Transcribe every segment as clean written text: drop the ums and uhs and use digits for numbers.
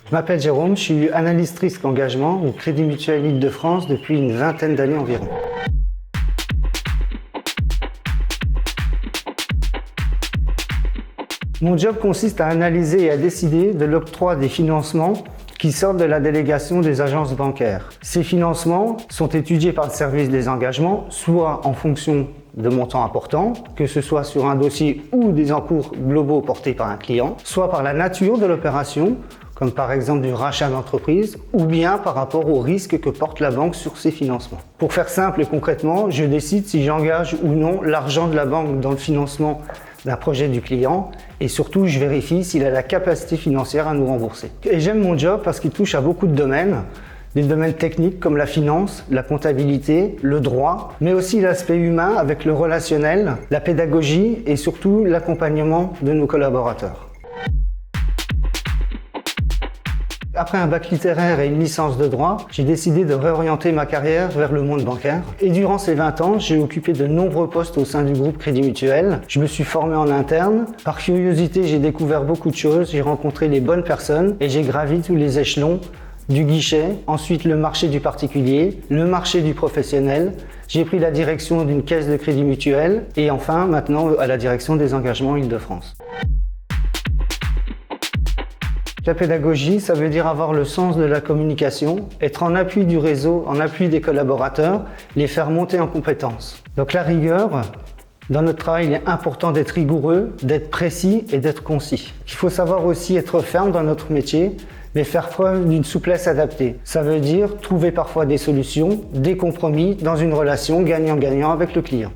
Je m'appelle Jérôme, je suis analyste risque engagement au Crédit Mutuel Île-de-France depuis une vingtaine d'années environ. Mon job consiste à analyser et à décider de l'octroi des financements qui sortent de la délégation des agences bancaires. Ces financements sont étudiés par le service des engagements, soit en fonction de montants importants, que ce soit sur un dossier ou des encours globaux portés par un client, soit par la nature de l'opération, comme par exemple du rachat d'entreprise, ou bien par rapport au risque que porte la banque sur ces financements. Pour faire simple et concrètement, je décide si j'engage ou non l'argent de la banque dans le financement d'un projet du client et surtout je vérifie s'il a la capacité financière à nous rembourser. Et j'aime mon job parce qu'il touche à beaucoup de domaines, des domaines techniques comme la finance, la comptabilité, le droit, mais aussi l'aspect humain avec le relationnel, la pédagogie et surtout l'accompagnement de nos collaborateurs. Après un bac littéraire et une licence de droit, j'ai décidé de réorienter ma carrière vers le monde bancaire. Et durant ces 20 ans, j'ai occupé de nombreux postes au sein du groupe Crédit Mutuel. Je me suis formé en interne. Par curiosité, j'ai découvert beaucoup de choses, j'ai rencontré les bonnes personnes et j'ai gravi tous les échelons du guichet, ensuite le marché du particulier, le marché du professionnel. J'ai pris la direction d'une caisse de Crédit Mutuel et enfin, maintenant, à la direction des engagements Île-de-France. La pédagogie, ça veut dire avoir le sens de la communication, être en appui du réseau, en appui des collaborateurs, les faire monter en compétences. Donc la rigueur, dans notre travail, il est important d'être rigoureux, d'être précis et d'être concis. Il faut savoir aussi être ferme dans notre métier, mais faire preuve d'une souplesse adaptée. Ça veut dire trouver parfois des solutions, des compromis dans une relation gagnant-gagnant avec le client.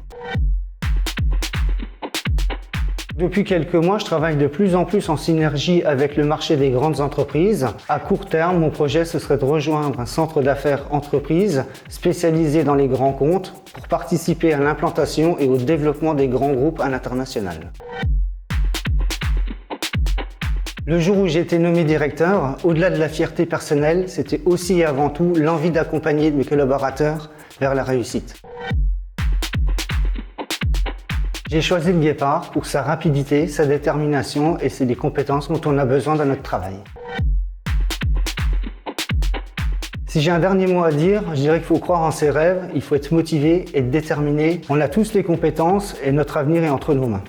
Depuis quelques mois, je travaille de plus en plus en synergie avec le marché des grandes entreprises. À court terme, mon projet, ce serait de rejoindre un centre d'affaires entreprise spécialisé dans les grands comptes pour participer à l'implantation et au développement des grands groupes à l'international. Le jour où j'ai été nommé directeur, au-delà de la fierté personnelle, c'était aussi et avant tout l'envie d'accompagner mes collaborateurs vers la réussite. J'ai choisi le Guépard pour sa rapidité, sa détermination et c'est des compétences dont on a besoin dans notre travail. Si j'ai un dernier mot à dire, je dirais qu'il faut croire en ses rêves, il faut être motivé et déterminé. On a tous les compétences et notre avenir est entre nos mains.